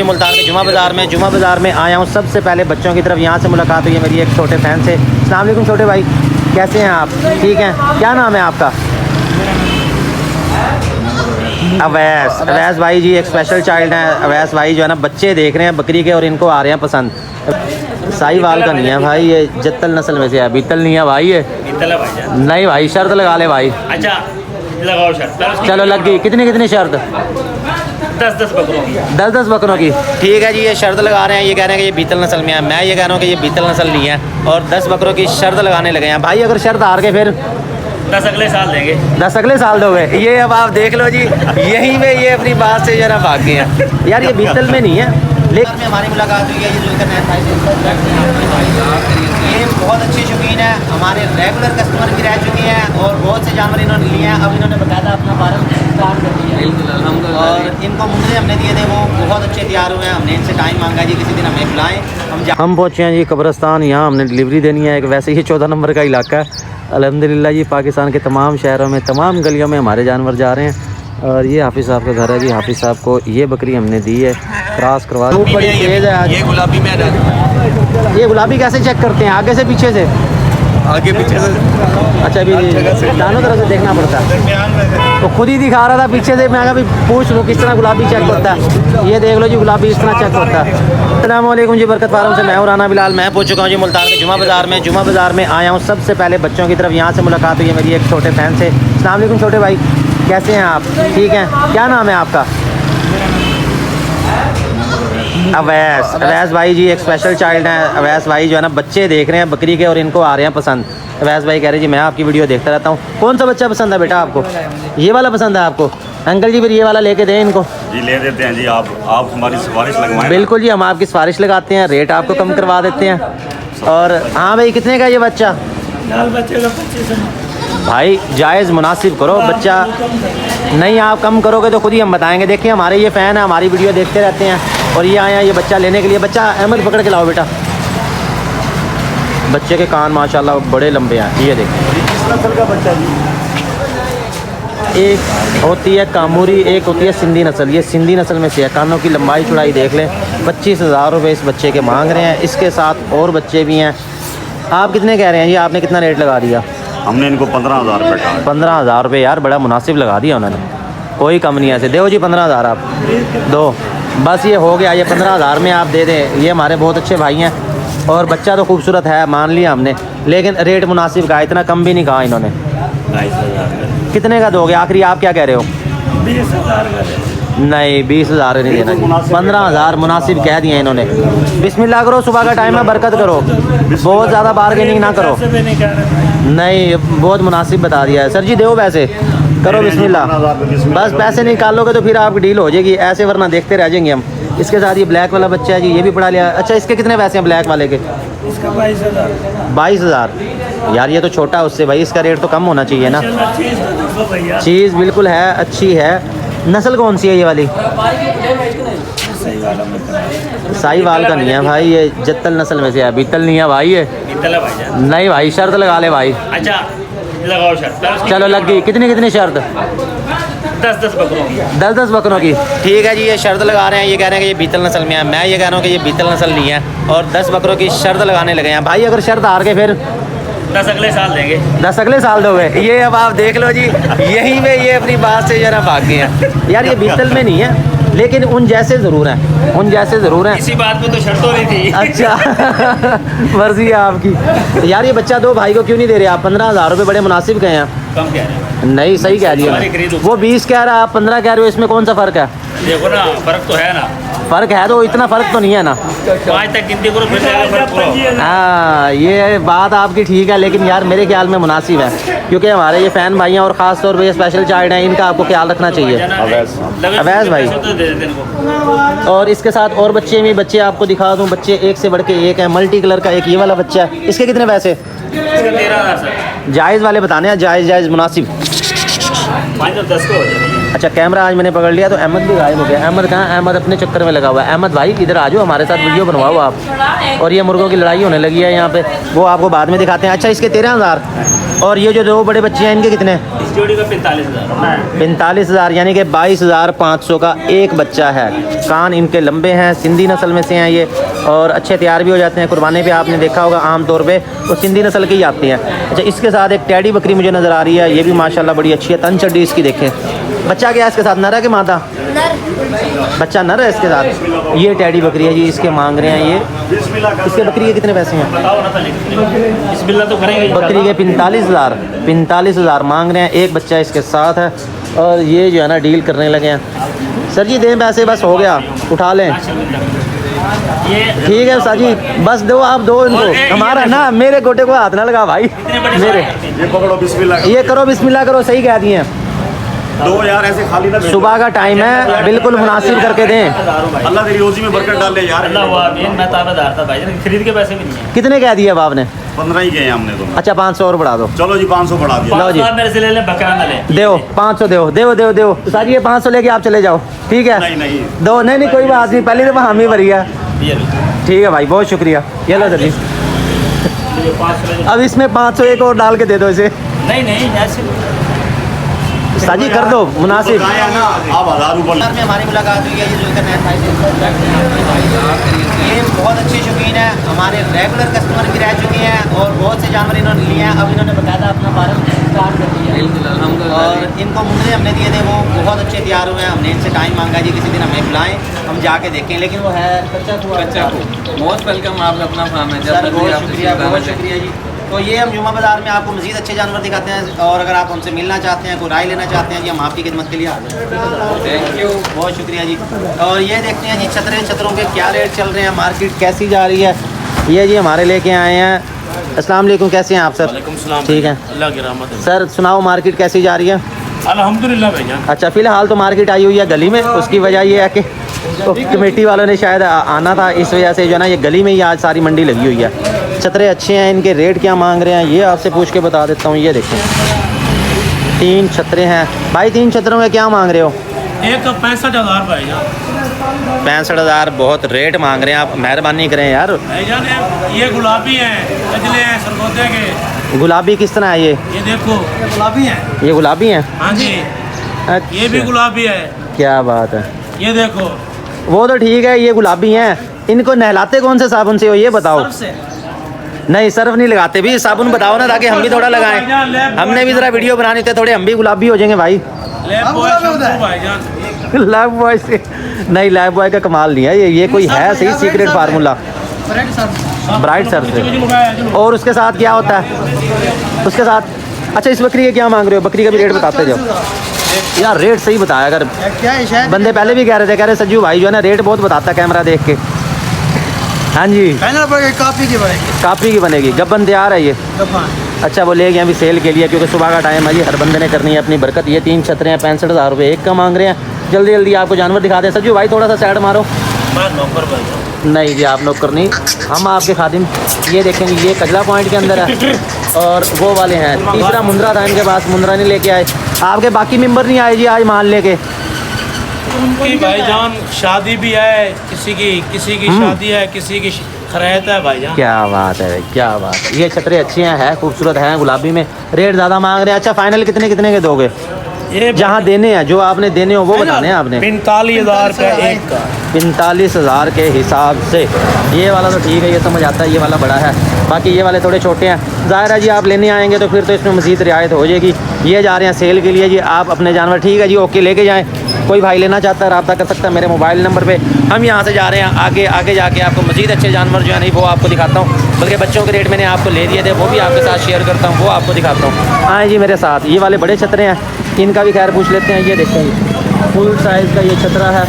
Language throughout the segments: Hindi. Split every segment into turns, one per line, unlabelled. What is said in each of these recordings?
मुल्तान के जुमा बाज़ार में आया हूँ। सबसे पहले बच्चों की तरफ यहाँ से मुलाकात हुई है मेरी एक छोटे फैन से। अस्सलाम वालेकुम छोटे भाई, कैसे हैं आप? ठीक हैं। क्या नाम है आपका? अवैस भाई जी एक स्पेशल चाइल्ड हैं। अवैस भाई जो है ना बच्चे देख रहे हैं बकरी के और इनको आ रहे हैं पसंद। साहिवाल का नहीं है भाई, ये जत्तल नस्ल में से है। बीतल नहीं है भाई, ये नहीं भाई, शर्त लगा ले भाई।
अच्छा लगाओ शर्त।
चलो लग गई। कितनी शर्त?
10 बकरों की।
10 बकरों की। ठीक है जी, ये शर्त लगा रहे हैं। ये कह रहे हैं कि ये बीतल नस्ल में है, मैं ये कह रहा हूँ कि ये बीतल नस्ल नहीं है, और 10 बकरों की शर्त लगाने लगे हैं भाई। अगर शर्त हार के फिर
10 अगले साल देंगे।
10 अगले साल दोगे? ये अब आप देख लो जी, यहीं पे ये अपनी बात से जरा भाग गए हैं यार। ये बीतल में नहीं है, लेकिन हमारी मुलाकात हुई है। ये जुल्करनैन भाई से, ये बहुत अच्छे शौकीन है, हमारे रेगुलर कस्टमर भी रह चुके हैं और बहुत से जानवर इन्होंने लिए हैं। अब इन्होंने बताया अपना फार्म स्टार्ट कर दिया है और इनको मुंडे हमने दिए थे, वो बहुत अच्छे तैयार हुए हैं। हमने इनसे टाइम मांगा जी, किसी दिन हमें बुलाएं। हम पहुँचे हैं जी कब्रस्तान, यहाँ हमने डिलीवरी देनी है। एक वैसे ही 14 नंबर का इलाका है। अल्हम्दुलिल्लाह जी, पाकिस्तान के तमाम शहरों में, तमाम गलियों में हमारे जानवर जा रहे हैं। और ये हाफिज़ साहब का घर है जी। हाफिज़ साहब को ये बकरी हमने दी है, क्रॉस करवा। धूप बड़ी तेज़ है आज।
ये गुलाबी में
ये गुलाबी कैसे चेक करते हैं? आगे से पीछे से?
आगे पीछे से।
अच्छा, अभी दोनों तरफ से देखना पड़ता है। तो खुद ही दिखा रहा था पीछे से, मैं अभी पूछ लूँ किस तरह गुलाबी चेक होता है। ये देख लो जी, गुलाबी इस तरह चेक होता है। अस्सलाम वालेकुम जी, बरकत फार्म से मैं हूँ राना बिलाल। मैं पहुँच चुका हूँ जी मुल्तान के जुमा बाज़ार में आया हूँ। सबसे पहले बच्चों की तरफ यहाँ से मुलाकात हुई है मेरी एक छोटे फैन से। अस्सलाम वालेकुम छोटे भाई, कैसे हैं आप? ठीक हैं। क्या नाम है आपका? अवैस भाई जी एक स्पेशल चाइल्ड हैं। अवैस भाई जो है ना बच्चे देख रहे हैं बकरी के और इनको आ रहे हैं पसंद। अवैस भाई कह रहे जी मैं आपकी वीडियो देखता रहता हूँ। कौन सा बच्चा पसंद है बेटा आपको? ये वाला पसंद है आपको? अंकल जी फिर ये वाला लेके दें इनको।
जी ले देते हैं जी, आप हमारी सिफारिश लगवाएं।
बिल्कुल जी, हम आपकी सिफारिश लगाते हैं, रेट आपको कम करवा देते हैं। और हाँ भाई, कितने का ये बच्चा? भाई जायज़ मुनासिब करो, बच्चा नहीं आप कम करोगे तो खुद ही हम बताएंगे। देखिए हमारे ये फ़ैन है, हमारी वीडियो देखते रहते हैं और ये आए हैं ये बच्चा लेने के लिए। बच्चा अहमद पकड़ के लाओ बेटा। बच्चे के कान माशाल्लाह बड़े लंबे हैं। ये देखिए
किस नस्ल का बच्चा जी?
एक होती है कामूरी, एक होती है सिंधी नस्ल। ये सिंधी नस्ल में से है। कानों की लंबाई चौड़ाई देख लें। 25,000 रुपये इस बच्चे के मांग रहे हैं। इसके साथ और बच्चे भी हैं। आप कितने कह रहे हैं जी? आपने कितना रेट लगा दिया?
हमने इनको 15,000 रुपये कहा।
15,000 रुपये यार, बड़ा मुनासिब लगा दिया उन्होंने। कोई कम नहीं है ऐसे। दो जी 15,000 आप दो, बस ये हो गया। ये 15,000 में आप दे दें। ये हमारे बहुत अच्छे भाई हैं और बच्चा तो खूबसूरत है, मान लिया हमने, लेकिन रेट मुनासिब का, इतना कम भी नहीं कहा इन्होंने।
22,000।
कितने का दोगे आखिरी? आप क्या कह रहे हो?
20,000
नहीं 20,000 नहीं देना जी, 15,000 मुनासिब कह दिए इन्होंने। बिस्मिल्लाह करो, सुबह का टाइम है, बरकत करो, बहुत ज़्यादा बार्गेनिंग ना करो। नहीं बहुत मुनासिब बता दिया है सर जी। दो पैसे करो, बिस्मिल्लाह। बस पैसे निकालोगे तो फिर आपकी डील हो जाएगी, ऐसे वरना देखते रह जाएंगे हम। इसके साथ ये ब्लैक वाला बच्चा है जी, ये भी पढ़ा लिया। अच्छा इसके कितने पैसे हैं ब्लैक वाले के?
इसका 22,000।
22,000 यार, ये तो छोटा है उससे भाई, इसका रेट तो कम होना चाहिए ना। चीज़ बिल्कुल है, अच्छी है। नस्ल कौन सी है ये वाली? साहिवाल का नहीं है भाई, ये जत्तल नस्ल में से है। बीतल नहीं है भाई, ये नहीं भाई, शर्त लगा ले भाई।
अच्छा लगाओ शर्त।
चलो लग गई। कितनी शर्त?
10 बकरों की।
10 बकरों की। ठीक है जी, ये शर्त लगा रहे हैं। ये कह रहे हैं कि ये बीतल नस्ल में है, मैं ये कह रहा हूँ कि ये बीतल नस्ल नहीं है, और 10 बकरों की शर्त लगाने लगे हैं भाई। अगर शर्त हार के फिर
10 अगले साल देंगे।
10 अगले साल दोगे? ये अब आप देख लो जी, यहीं पे ये अपनी बात से जरा भाग गए हैं यार। ये बीतल में नहीं है, लेकिन उन जैसे ज़रूर हैं, उन जैसे ज़रूर हैं।
इसी बात पे तो शर्त हो रही थी।
अच्छा मर्जी है आपकी। तो यार ये बच्चा दो भाई को क्यों नहीं दे रहे आप? 15,000 रुपये बड़े मुनासिब गए हैं।
कम कह रहे हैं।
नहीं सही कह दिया। वो 20 कह रहा है, आप 15 कह रहे हो, इसमें कौन सा फ़र्क है?
देखो ना, फर्क तो है ना।
फ़र्क है तो इतना फ़र्क तो नहीं है ना।
5 तक गिनती करो, फिर जाएगा फर्क पूरा।
हाँ ये बात आपकी ठीक है, लेकिन यार मेरे ख्याल में मुनासिब है, क्योंकि हमारे ये फ़ैन भाई हैं और ख़ास तौर पे ये स्पेशल चाइल्ड हैं, इनका आपको ख्याल रखना चाहिए। अवैस भाई। और इसके साथ और बच्चे भी, बच्चे आपको दिखा दूँ, बच्चे एक से बढ़ के एक है। मल्टी कलर का एक ये वाला बच्चा है। इसके कितने पैसे?
13,000।
जायज़ वाले बताने हैं, जायज़ मुनासिब।
10 को हो जाएगा।
अच्छा कैमरा आज मैंने पकड़ लिया तो अहमद भी गायब हो गया। अहमद कहाँ? अहमद अपने चक्कर में लगा हुआ है। अहमद भाई इधर आ जाओ, हमारे साथ वीडियो बनवाओ आप। और ये मुर्गों की लड़ाई होने लगी है यहाँ पे, वो आपको बाद में दिखाते हैं। अच्छा इसके 13,000 और ये जो दो बड़े बच्चे हैं इनके कितने?
इस जोड़ी का 45,000।
45,000 यानी कि 22,500 का एक बच्चा है। कान इनके लंबे हैं, सिंधी नस्ल में से हैं ये, और अच्छे तैयार भी हो जाते हैं। कुर्बानी पे आपने देखा होगा आमतौर पे वो सिंधी नस्ल की ही आती हैं। अच्छा, इसके साथ एक टैडी बकरी मुझे नज़र आ रही है, ये भी माशाल्लाह बड़ी अच्छी है। तन चड्डी इसकी देखें। बच्चा क्या है इसके साथ, नर है कि मादा? बच्चा नर है इसके साथ। ये टैडी बकरी है जी, इसके मांग रहे हैं ये। इसके बकरी के कितने पैसे हैं?
बताओ ना पहले कितने? बिस्मिल्लाह तो करेंगे।
बकरी के 45,000 मांग रहे हैं। एक बच्चा इसके साथ है और ये जो है ना डील करने लगे हैं। सर जी दें पैसे, बस हो गया, उठा लें।
ये
ठीक है सर जी, बस दो, आप दो इनको। हमारा ना, मेरे गोटे को हाथ ना लगा भाई, मेरे।
ये पकड़ो, बिस्मिल्लाह।
ये करो, बिस्मिल्लाह करो, सही कह दिए।
दो यार ऐसे खाली ना।
सुबह का टाइम है, बिल्कुल मुनासिब करके दें।
अल्लाह तेरी रोजी में बरकत डाल दे यार।
अल्लाह हुआ आमीन। मैं ताबेदार था भाई, खरीद के पैसे भी नहीं है।
कितने कह दिए अब आपने?
15 ही गए हमने तो।
अच्छा 500 और बढ़ा दो।
चलो जी 500 बढ़ा दिया।
लो जी।
500 मेरे से ले ले, बकरा ना ले।
दो 500 दो सर, ये 500 लेके आप चले जाओ, ठीक है?
नहीं
दो, नहीं कोई बात नहीं, पहली दफ़ा हम ही भरी है।
ये लो।
ठीक है भाई, बहुत शुक्रिया। ये लो सर जी,
ये 500
अब इसमें 500 एक और डाल के दे दो इसे।
नहीं ऐसे
साजी कर दो मुनासिब।
आया ना आप 1000 ऊपर।
में हमारी मुलाकात हुई है, ये जो ये बहुत अच्छे शौकीन है, हमारे रेगुलर कस्टमर भी रह चुके हैं और बहुत से जानवर इन्होंने लिए हैं। अब इन्होंने बकायदा अपना फार्म स्टार्ट कर दिया है और इनको मुंडे हमने दिए थे, वो बहुत अच्छे तैयार हुए हैं। हमने इनसे टाइम मांगा जी, किसी दिन हमें बुलाएं, हम जाके देखें, लेकिन वो है कच्चा को।
मोस्ट वेलकम, आप अपना फार्म है।
सर बहुत शुक्रिया जी। तो ये हम जुमा बाज़ार में आपको मज़ीद अच्छे जानवर दिखाते हैं, और अगर आप हमसे मिलना चाहते हैं, कोई राय लेना चाहते हैं जी, हम आपकी खिदमत के लिए हाजिर हैं।
थैंक यू,
बहुत शुक्रिया जी। और ये देखते हैं जी छतरों के क्या रेट चल रहे हैं, मार्केट कैसी जा रही है। ये जी हमारे लेके आए हैं। अस्सलाम वालेकुम, कैसे हैं आप सर? ठीक है,
अल्लाह की रहमत है।
सर सुनाओ मार्केट कैसी जा रही है?
अल्हम्दुलिल्लाह भैया।
अच्छा, फ़िलहाल तो मार्केट आई हुई है गली में, उसकी वजह ये है कि तो कमेटी वालों ने शायद आना था, इस वजह से जो है ना ये गली में ही आज सारी मंडी लगी हुई है। छतरे अच्छे हैं, इनके रेट क्या मांग रहे हैं ये आपसे पूछ के बता देता हूँ। ये देखें 3 छतरे हैं भाई। 3 छतरों में क्या मांग रहे हो?
एक 65,000 भैया।
65,000 बहुत रेट मांग रहे हैं, आप मेहरबानी करें यार।
भैया ये गुलाबी हैं, कजले हैं, सरगोदे के।
गुलाबी किस तरह है ये
देखो गुलाबी हैं।
ये गुलाबी हैं?
हाँ जी।
अच्छा,
ये भी गुलाबी है।
क्या बात है।
ये देखो
वो तो ठीक है, ये गुलाबी हैं। इनको नहलाते कौन से साबुन से हो ये बताओ?
सर्फ से।
नहीं सर्फ नहीं लगाते भी, साबुन बताओ ना, ताकि हम भी थोड़ा लगाएं। हमने भी ज़रा वीडियो बनानी थी, थोड़े हम भी गुलाबी हो जाएंगे भाई।
लैब बॉय शैम्पू भाईजान।
लाइफ बॉय से नहीं, लाइफ बॉय का कमाल नहीं है ये कोई है सही सीक्रेट फार्मूला। ब्राइट सर्फ से। और उसके साथ क्या होता है उसके साथ? अच्छा, इस बकरी के क्या मांग रहे हो? बकरी का भी रेट बताते जाओ यार, रेट सही बताया। अगर बंदे पहले भी कह रहे सज्जू भाई जो है ना रेट बहुत बताता है कैमरा देख के। हाँ जी, काफ़ी की बनेगी। गब्बन तैयार है ये? अच्छा, वो ले गए अभी सेल के लिए, क्योंकि सुबह का टाइम है जी, हर बंदे ने करनी है अपनी बरकत। ये 3 छतरे हैं, 65,000 रुपये एक का मांग रहे हैं। जल्दी जल्दी आपको जानवर दिखा दें। सज्जू भाई थोड़ा सा साइड मारो। नहीं जी, आप नौकर नहीं, हम आपके खादिम। ये देखेंगे, ये कजला पॉइंट के अंदर है और वो वाले हैं। तीसरा मुंद्रा था इनके पास, मुंद्रा नहीं लेके आए। आपके बाकी मेंबर नहीं आए जी आज माल लेके?
उनकी भाईजान शादी भी है, किसी की शादी है, किसी की खैरियत है भाईजान।
क्या बात है, क्या बात है। ये छतरे अच्छे हैं, खूबसूरत हैं, गुलाबी में। रेट ज़्यादा मांग रहे हैं। अच्छा, फाइनल कितने के दोगे?
ये
जहाँ देने हैं, जो आपने देने हो वो बताने हैं आपने।
45,000 का एक का।
45,000 के हिसाब से ये वाला तो ठीक है, ये समझ आता है, ये वाला बड़ा है। बाकी ये वाले थोड़े छोटे हैं। ज़ाहिर है जी, आप लेने आएंगे तो फिर तो इसमें मज़ीद रियायत हो जाएगी। ये जा रहे हैं सेल के लिए जी, आप अपने जानवर ठीक है जी, ओके लेके जाएँ। कोई भाई लेना चाहता है रब्ता कर सकता है मेरे मोबाइल नंबर पे। हम यहाँ से जा रहे हैं आगे जाके आपको मज़ीद अच्छे जानवर जो है नहीं वो आपको दिखाता हूँ, बल्कि बच्चों के रेट मैंने आपको ले दिए थे, वो भी आपके साथ शेयर करता हूँ, वो आपको दिखाता हूँ। आए जी मेरे साथ, ये वाले बड़े छतरे हैं, इनका भी खैर पूछ लेते हैं। ये देखते हैं, फुल साइज़ का ये छतरा है।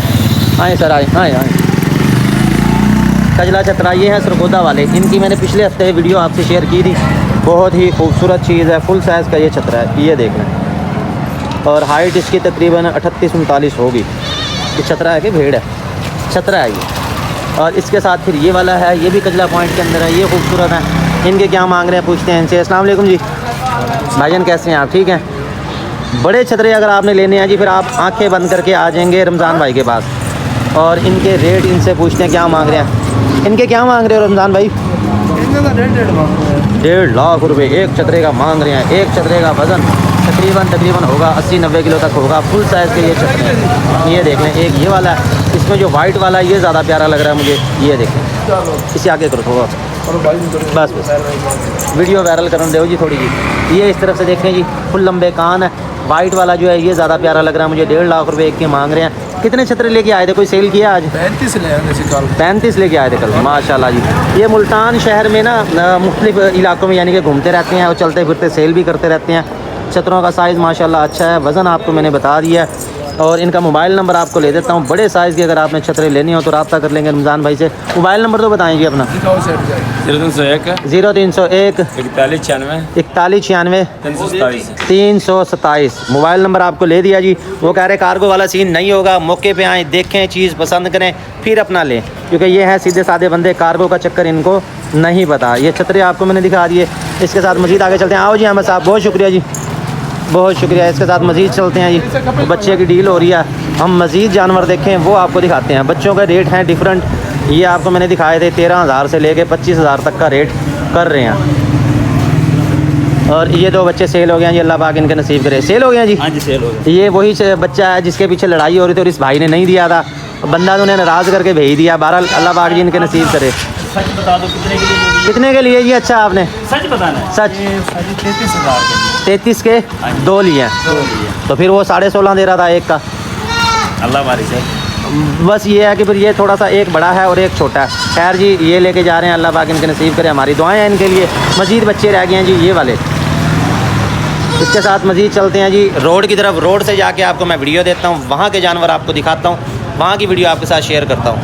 आए सर, आए कजला छतरा, ये है सरगोदा वाले। इनकी मैंने पिछले हफ्ते वीडियो आपसे शेयर की थी। बहुत ही खूबसूरत चीज़ है, फुल साइज़ का ये छतरा है, ये देख लें। और हाइट इसकी तकरीबन 38-39 होगी। ये छतरा है कि भेड़ है? छतरा है ये। और इसके साथ फिर ये वाला है, ये भी कजला पॉइंट के अंदर है, ये खूबसूरत है। इनके क्या मांग रहे हैं पूछते हैं इनसे। अस्सलाम वालेकुम जी भाईजान, कैसे हैं आप? ठीक हैं। बड़े छतरे अगर आपने लेने हैं जी, फिर आप आंखें बंद करके आ जाएंगे रमज़ान भाई के पास, और इनके रेट इनसे पूछते हैं क्या मांग रहे हैं। इनके क्या मांग रहे हो रमज़ान भाई? 1.5 लाख रुपए एक छतरे का मांग रहे हैं। एक छतरे का वज़न तकरीबन होगा 80-90 किलो तक होगा। फुल साइज़ के ये छतरे हैं। ये देख लें, एक ये वाला है, इसमें जो वाइट वाला है ये ज़्यादा प्यारा लग रहा है मुझे। ये देखें, इसे आगे करो थोड़ा सा, बस वीडियो वायरल करने दो जी थोड़ी जी। ये इस तरफ से देखें जी, फुल लंबे कान है। वाइट वाला जो है ये ज़्यादा प्यारा लग रहा है मुझे। 1.5 लाख रुपए एक के मांग रहे हैं। कितने छतरे लेके आए थे, कोई सेल किया आज? 35 लेके आए थे कल, माशाल्लाह जी। ये मुल्तान शहर में ना मुख्तलिफ इलाकों में यानी कि घूमते रहते हैं और चलते फिरते सेल भी करते रहते हैं। छतरों का साइज़ माशाल्लाह अच्छा है। वज़न आपको मैंने बता दिया है और इनका मोबाइल नंबर आपको ले देता हूँ। बड़े साइज़ की अगर आपने छतरे लेनी हो तो रब्ता कर लेंगे रमज़ान भाई से। मोबाइल नंबर तो बताएंगे अपना।
0301
0301
4196
4196 327 मोबाइल नंबर आपको ले दिया जी। वो कह रहे कार्गो वाला सीन नहीं होगा, मौके पे आएँ, देखें, चीज़ पसंद करें, फिर अपना लें, क्योंकि ये है सीधे साधे बंदे, कार्गो का चक्कर इनको नहीं पता। ये छतरे आपको मैंने दिखा दिए। इसके साथ मज़ीद आगे चलते हैं। आओ जी अहमद साहब, बहुत शुक्रिया जी, बहुत शुक्रिया। इसके साथ मज़ीद चलते हैं जी। तो बच्चे की डील हो रही है, हम मज़ीद जानवर देखें वो आपको दिखाते हैं। बच्चों का रेट हैं डिफरेंट। ये आपको मैंने दिखाए थे 13,000 से लेके 25,000 तक का रेट कर रहे हैं। और ये 2 बच्चे सेल हो गए हैं जी, अल्लाह पाक इनके नसीब करे। सेल हो गए हैं जी?
हाँ जी, सेल हो गए।
ये वही बच्चा है जिसके पीछे लड़ाई हो रही थी और इस भाई ने नहीं दिया था, बंदा तो उन्हें नाराज़ करके भेज दिया। बहरहाल अल्लाह पाक जी इनके नसीब करे।
सच बता दो
कितने के लिए जी? अच्छा आपने
सच बताना है।
सच
33,000 के
33 के 2 लिए हैं। तो फिर वो 16.5 दे रहा था एक का।
अल्लाह बारिश है।
बस ये है कि फिर ये थोड़ा सा एक बड़ा है और एक छोटा है। खैर जी ये लेके जा रहे हैं, अल्लाह पाक इनके नसीब करे, हमारी दुआएं हैं इनके लिए। मज़ीद बच्चे रह गए हैं जी ये वाले। इसके साथ मज़ीद चलते हैं जी रोड की तरफ। रोड से जाके आपको मैं वीडियो देता हूँ, वहाँ के जानवर आपको दिखाता हूँ, वहाँ की वीडियो आपके साथ शेयर करता हूँ।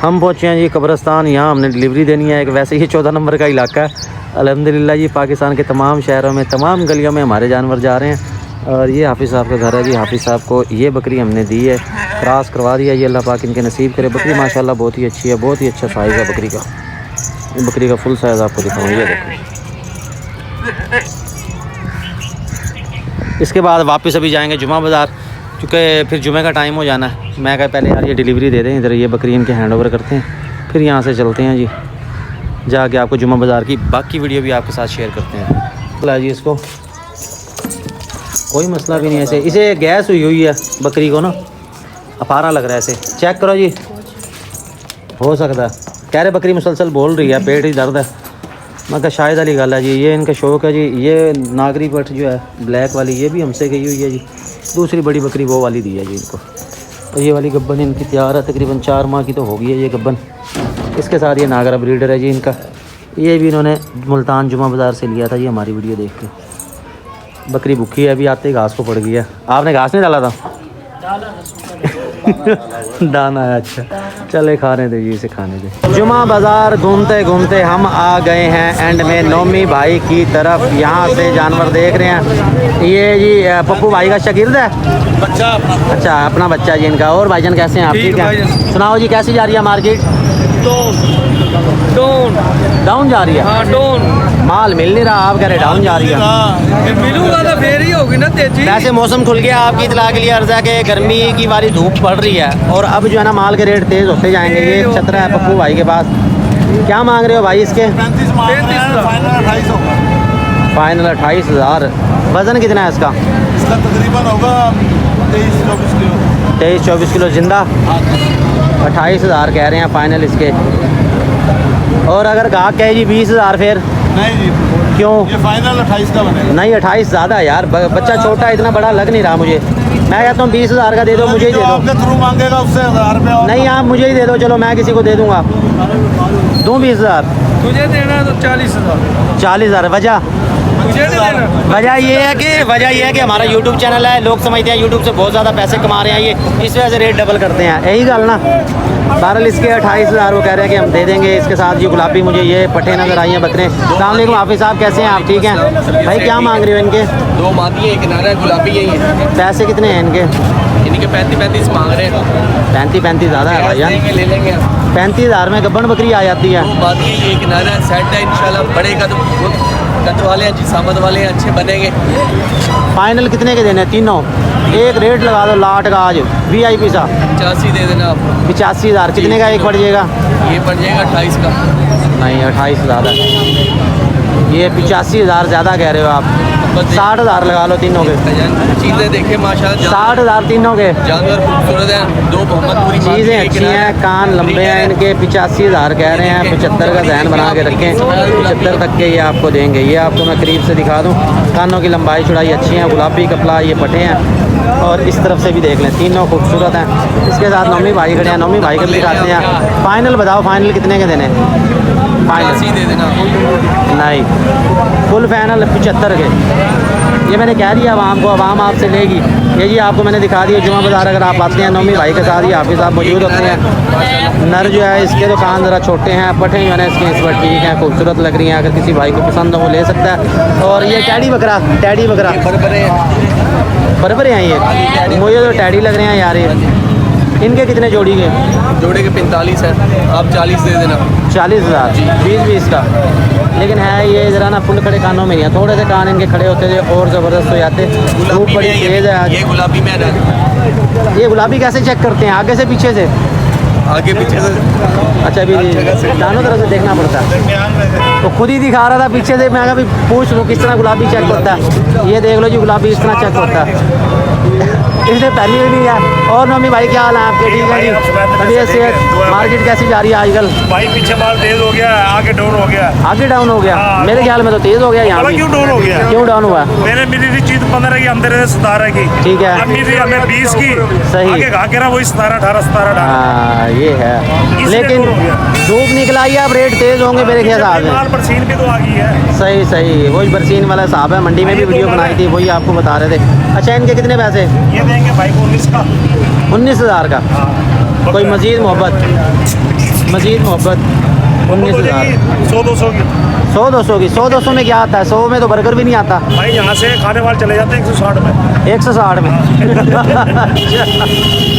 हम पहुँचे हैं जी कब्रस्तान। यहाँ हमने डिलीवरी देनी है एक। वैसे ही 14 नंबर का इलाका है अल्हम्दुलिल्लाह जी। पाकिस्तान के तमाम शहरों में, तमाम गलियों में हमारे जानवर जा रहे हैं। और ये हाफिज़ साहब का घर है जी। हाफिज़ साहब को ये बकरी हमने दी है, क्रॉस करवा दिया। ये अल्लाह पाक इनके नसीब करे। बकरी माशाल्लाह बहुत ही अच्छी है, बहुत ही अच्छा साइज़ है बकरी का। बकरी का फुल साइज़ आपको दिखाऊँ, ये देखो। इसके बाद वापस अभी जाएंगे जुमा बाज़ार, क्योंकि फिर जुमे का टाइम हो जाना है। मैं कहा पहले यार ये डिलीवरी दे दें, इधर ये बकरी इनके हैंड ओवर करते हैं, फिर यहाँ से चलते हैं जी। जाके आपको जुमा बाज़ार की बाकी वीडियो भी आपके साथ शेयर करते हैं। ला जी इसको, कोई मसला भी नहीं है। ऐसे इसे गैस हुई है बकरी को ना, अपारा लग रहा है। ऐसे चेक करो जी, हो सकता है। कह रहे बकरी मुसलसल बोल रही है, पेट ही दर्द है। मैं कहा शायद अली गल है जी, ये इनका शौक़ है जी। ये नागरी पट जो है ब्लैक वाली, ये भी हमसे गई हुई है जी। दूसरी बड़ी बकरी वो वाली दी है जी इनको। और ये वाली गब्बन इनकी तैयार है, तकरीबन 4 माह की तो होगी है ये गब्बन। इसके साथ ये नागरा ब्रीडर है जी इनका। ये भी इन्होंने मुल्तान जुमा बाज़ार से लिया था जी, हमारी वीडियो देख के। बकरी भूखी है, अभी आते ही घास को पड़ गई है। आपने घास नहीं डाला था? दाना है, अच्छा चले खाने दे, इसे खाने दे। जुमा बाज़ार घूमते घूमते हम आ गए हैं एंड में नोमी भाई की तरफ। यहाँ से जानवर देख रहे हैं। ये जी पप्पू भाई का शागिर्द है
बच्चा अपना।
अच्छा अपना बच्चा जी इनका। और भाईजान कैसे हैं आप? ठीक है। सुनाओ जी कैसी जा रही है मार्केट? डाउन जा रही है।
हाँ डाउन,
माल मिल नहीं रहा, आप कह रहे डाउन जा रही है।
मिलूंगा तो फिर ही होगी ना तेजी।
वैसे मौसम खुल गया, आपकी इतला के लिए अर्ज़ है कि गर्मी की वाली धूप पड़ रही है और अब जो है ना माल के रेट तेज़ होते जाएंगे। ये छतरा है पप्पू भाई के पास। क्या मांग रहे हो भाई इसके?
35
फाइनल 28,000। वज़न कितना है इसका?
इसका तकरीबन होगा 23-24 किलो।
23-24 किलो जिंदा। 28,000 कह रहे हैं फाइनल इसके। और अगर गाहक कहे जी 20,000 फिर?
नहीं जी,
क्यों?
ये फाइनल 28 का बनेगा।
नहीं 28 ज़्यादा है यार, बच्चा छोटा इतना बड़ा लग नहीं रहा मुझे। मैं कहता हूँ 20,000 का दे दो, मुझे ही दे दो।
आपके थ्रू मांगेगा उससे 1000 रुपये।
नहीं आप मुझे ही दे दो, चलो मैं किसी को दे दूँगा। दूँ 20,000?
तुझे देना तो 40,000।
40,000 वजह?
मुझे नहीं देना।
वजह ये है कि हमारा यूट्यूब चैनल है, लोग समझते हैं यूट्यूब से बहुत ज़्यादा पैसे कमा रहे हैं ये, इस वजह से रेट डबल करते हैं। यही गल ना। बहरहाल इसके 28,000 वो कह रहे हैं कि हम दे देंगे। इसके साथ ये गुलाबी मुझे ये पट्टे नज़र आई हैं बकरे। अस्सलाम वालेकुम हाफिज़ साहब, कैसे हैं आप? ठीक हैं भाई। क्या मांग रहे हो इनके?
2 मादी है, एक नारा है, गुलाबी यही है।
पैसे कितने हैं इनके?
इनके 35 मांग रहे हैं।
35 ज़्यादा है भाई यार।
ले लेंगे
35,000 में गब्बन बकरी आ जाती है।
2 मादी है, एक नारा है, सेट है इंशाल्लाह। बड़े कद वाले हैं, जिसामत वाले हैं, अच्छे बनेंगे।
फाइनल कितने के देने? तीनों एक रेट लगा दो लाट का आज VIP सा।
85 दे देना आप।
85,000। कितने का एक पड़ जाएगा?
ये पड़ जाएगा 28 का।
नहीं 28,000 है। ये 85,000 ज़्यादा कह रहे हो आप। 60,000 लगा लो तीनों के।
चीज़ें देखे माशाल्लाह,
60,000 तीनों के।
जानवर खूबसूरत हैं, दो मोहम्मदपुरी
चीज़ें अच्छी हैं, कान लंबे हैं इनके। 85,000 कह रहे हैं। 75 का जहन बना के रखें, 75 तक के ये आपको देंगे। ये आपको मैं करीब से दिखा दूँ। कानों की लंबाई चौड़ाई अच्छी है, गुलाबी कपड़ा ये पटे हैं। और इस तरफ से भी देख लें, तीनों खूबसूरत हैं। इसके साथ नौमी भाई खड़े हैं, नौमी भाई को भी दिखाते हैं। फाइनल बताओ, फाइनल कितने के देने? फाइनल
दे देना।
नहीं, फुल फाइनल 75 के। ये मैंने कह दिया आवाम को, आवाम आपसे लेगी। ये जी आपको मैंने दिखा दिया जुमा बाज़ार। अगर आप आते हैं नौमी भाई के साथ, ये हाफिज़ साहब मौजूद होते हैं। नर जो है इसके तो कान ज़रा छोटे हैं, पठे जो है ना इसके इस पर ठीक हैं, खूबसूरत लग रही हैं। अगर किसी भाई को पसंद हो वो ले सकता है। और ये टैडी बकरा बरबरे हैं ये, मुझे तो टैडी लग रहे हैं यार ये। इनके कितने जोड़ी के?
जोड़े के 45 है, आप 40 दे देना।
40,000 20 का। लेकिन है ये ज़रा ना फुल खड़े कानों में नहीं है, थोड़े से कान इनके खड़े होते थे और ज़बरदस्त हो जाते। धूप बड़ी तेज़ है आज।
ये गुलाबी में है।
ये गुलाबी कैसे चेक करते हैं, आगे से पीछे से?
आगे पीछे से।
अच्छा, अभी दोनों तरफ से देखना पड़ता है। तो खुद ही दिखा रहा था पीछे से, मैं अभी पूछ लूँ किस तरह गुलाबी चेक होता है। ये देख लो जी, गुलाबी इस तरह चेक होता है। इसने पहली भी नहीं है। और नौमी भाई क्या हाल है आपके? ठीक है जी। तबीयत सेहत मार्केट कैसी जा रही है आजकल?
भाई पीछे माल तेज हो गया, आगे डाउन हो गया।
आगे डाउन हो गया? मेरे ख्याल में तो तेज़ हो गया यहाँ भी।
क्यों डाउन हो गया?
क्यों डाउन हुआ?
मैंने मिली थी चीज 15 की, अंदर 17 की।
ठीक है।
अब मिली हमें 20 की।
सही।
आगे गा के रहा वही 17 18
हाँ ये है।
इसलिए
लेकिन
डाउन हो गया।
धूप निकला ही है, अब रेट तेज़ होंगे मेरे हिसाब से।
माल पर सीन भी तो आ गई है।
सही सही, वही बरसीन वाला साहब है, मंडी में भी वीडियो बनाई थी, वही आपको बता रहे थे। अच्छा, इनके कितने पैसे?
ये देंगे भाई को 19 का।
19,000 का। कोई मज़ीद मोहब्बत 19,000।
100-200 की।
100-200 की। 100-200 में क्या आता है? 100 में तो बर्गर भी नहीं आता।
भाई यहाँ से खाने वाले चले जाते हैं 160 में।
160 में।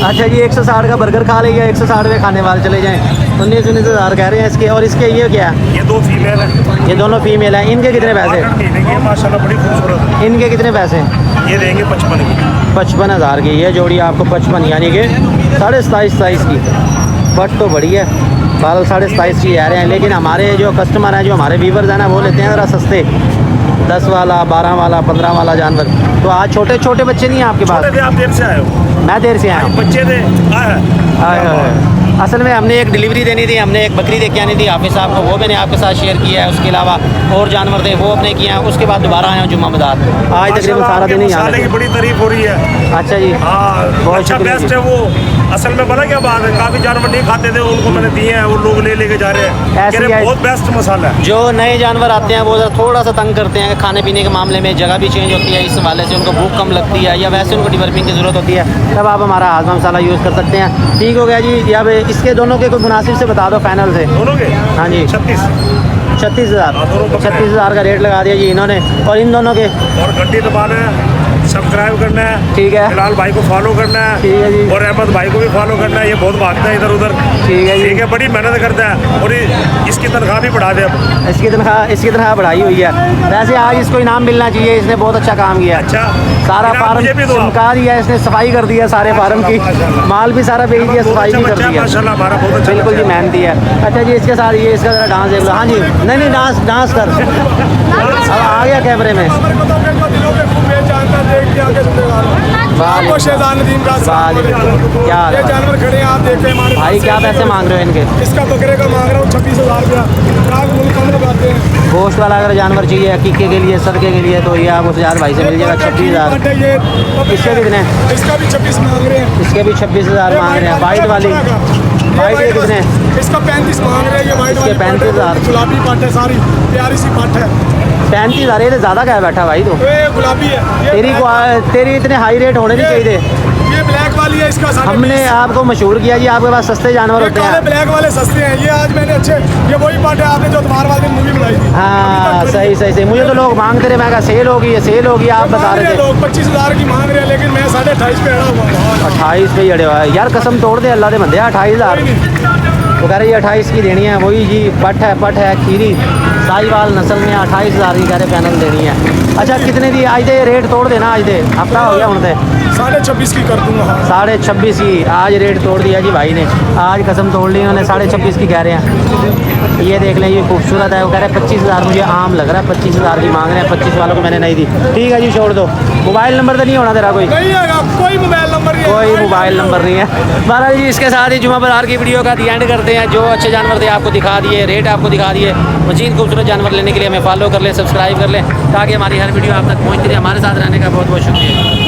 अच्छा जी, 160 का बर्गर खा लेंगे, 160 में खाने वाले चले जाएं। 19,000 कह रहे हैं इसके। और इसके ये क्या है?
ये 2 फीमेल है।
ये दोनों फीमेल हैं। इनके कितने पैसे?
ये माशाल्लाह बड़ी खूबसूरत है।
इनके कितने पैसे?
ये देंगे 55 की।
55,000 की। ये जोड़ी आपको 55 यानी कि 27.5 की। बट तो बड़ी है, बाल 27.5 की आ रहे हैं। लेकिन हमारे जो कस्टमर हैं, जो हमारे व्यूवर्स हैं ना, वो लेते हैं ज़रा सस्ते, 10 वाला 12 वाला 15 वाला जानवर। तो आज छोटे छोटे बच्चे नहीं हैं आपके पास?
छोटे थे, आप देर से आए हो।
मैं देर से आया हूँ।
बच्चे थे
आए। असल में हमने एक डिलीवरी देनी थी, हमने एक बकरी देख के आनी थी हाफिज़ साहब को, वो मैंने आपके साथ शेयर किया है। उसके अलावा और जानवर थे वो अपने किए हैं। उसके बाद दोबारा आया हूँ जुम्मा बाज़ार। आज तकरीबन सारा दिन ही यहाँ
की बड़ी तारीफ हो रही है।
अच्छा जी,
हाँ,
बहुत
अच्छा
शुक्रिया
बेस्ट है वो। असल में पता क्या बात है, काफ़ी जानवर नहीं खाते थे, उनको मैंने दिए हैं, वो लोग लेके जा रहे हैं।
ऐसे
कह रहे
ही
हैं, बहुत बेस्ट मसाला है।
जो नए जानवर आते हैं वो थोड़ा सा तंग करते हैं खाने पीने के मामले में, जगह भी चेंज होती है, इस हवाले से उनको भूख कम लगती है या वैसे उनको डेवलपिंग की ज़रूरत होती है, तब आप हमारा हाजमा मसाला यूज़ कर सकते हैं। ठीक हो गया जी। या इसके दोनों के कोई मुनासिब से बता दो फाइनल से।
दोनों के
हाँ जी। 36,000 36,000 का रेट लगा दिया जी इन्होंने। और इन दोनों के?
और घंटी दबाना है, सब्सक्राइब करना है।
ठीक है।
बिलाल भाई को फॉलो करना है।
ठीक है जी।
और अहमद भाई को भी फॉलो करना है। ये बहुत भागता है इधर उधर।
ठीक है जी।
ठीक है, बड़ी मेहनत करता है। और इसकी तनख्वाह भी बढ़ा दे अब।
इसकी तनख्वाह बढ़ाई हुई है। वैसे आज इसको इनाम मिलना चाहिए, इसने बहुत अच्छा काम किया।
अच्छा,
सारा
इनाम
फार्म
मुझे भी दो आप।
चमका दिया इसने, सफाई कर दिया सारे फार्म की, माल भी सारा बेच दिया, सफाई भी कर दी है।
माशाल्लाह, हमारा बहुत अच्छा
बिल्कुल जी, मेहनती है। अच्छा जी, इसके साथ ये इसका ज़रा डांस देख लो। हाँ जी, नहीं डांस कर। अब आ गया कैमरे में।
आपको शेहजाद नदीम का सलाम अलैकुम।
क्या हाल
ये
है
जानवर खड़े हैं, आप देख रहे हैं हमारे
भाई? क्या पैसे मांग रहे हो इनके?
इसका बकरे का मांग रहा हूँ 26,000 रुपया। राग मुल्क कम लगाते हैं।
गोश्त वाला अगर जानवर चाहिए हकीके के लिए, सदके के लिए, तो ये आपको सजाद भाई से मिल जाएगा 26,000।
ये
इसके कितने?
इसका भी 26 मांग रहे हैं।
इसके भी 26,000 मांग रहे हैं। वाइट वाली वाइट के कितने?
इसका 35 मांग रहे हैं। ये वाइट वाली
35,000।
गुलाबी पट है, सारी प्यारी सी पट है।
35,000। ये तो ज़्यादा क्या बैठा भाई तो?
ये गुलाबी है।
तेरी इतने हाई रेट होने नहीं चाहिए।
ये ब्लैक वाली है, इसका 20,500।
हमने आपको मशहूर किया जी, आपके पास सस्ते जानवर
ये
होते
काले
हैं।
ब्लैक वाले सस्ते हैं। ये आज मैंने अच्छे, ये वही पट है आपने जो तुम्हारे वाले दिन मूवी बनाई थी।
हाँ सही। मुझे तो लोग मांगते रहे, मैं कहा सेल होगी, ये सेल होगी, आप बता रहे थे।
लोग 25,000 की मांग रहे हैं, लेकिन मैं 28.5 पे अड़ा हुआ।
28 पे ही अड़े हुआ है यार, कसम तोड़ दे अल्लाह दे बंदे। 28,000 वो कह रहे ये 28 की देनी है। वही जी पट है खीरी साहिवाल नस्ल में 28,000 की कह रहे पैनल देनी है। अच्छा, कितने दी आज दे? रेट तोड़ देना आज दे, हफ्ता हो गया उनसे।
26.5 की कर दूंगा। हाँ
26.5 की आज रेट तोड़ दिया जी भाई ने, आज कसम तोड़ ली उन्होंने, 26.5 की कह रहे हैं। ये देख लें, ये खूबसूरत है। वो कह रहे हैं 25,000 मुझे आम लग रहा है, 25,000 की मांग रहे हैं। 25 वालों को मैंने नहीं दी। ठीक है जी, छोड़ दो। मोबाइल नंबर तो नहीं होना तेरा कोई?
नहीं है, कोई मोबाइल नंबर नहीं है,
कोई मोबाइल नंबर नहीं है। महाराज जी इसके साथ ही जुमा बाजार की वीडियो का दी एंड करते हैं। जो अच्छे जानवर थे आपको दिखा दिए, रेट आपको दिखा दिए। मजीद खूबसूरत जानवर लेने के लिए हमें फॉलो कर लें, सब्सक्राइब कर लें, ताकि हमारी हर वीडियो आप तक पहुँचती रहे। हमारे साथ रहने का बहुत बहुत शुक्रिया।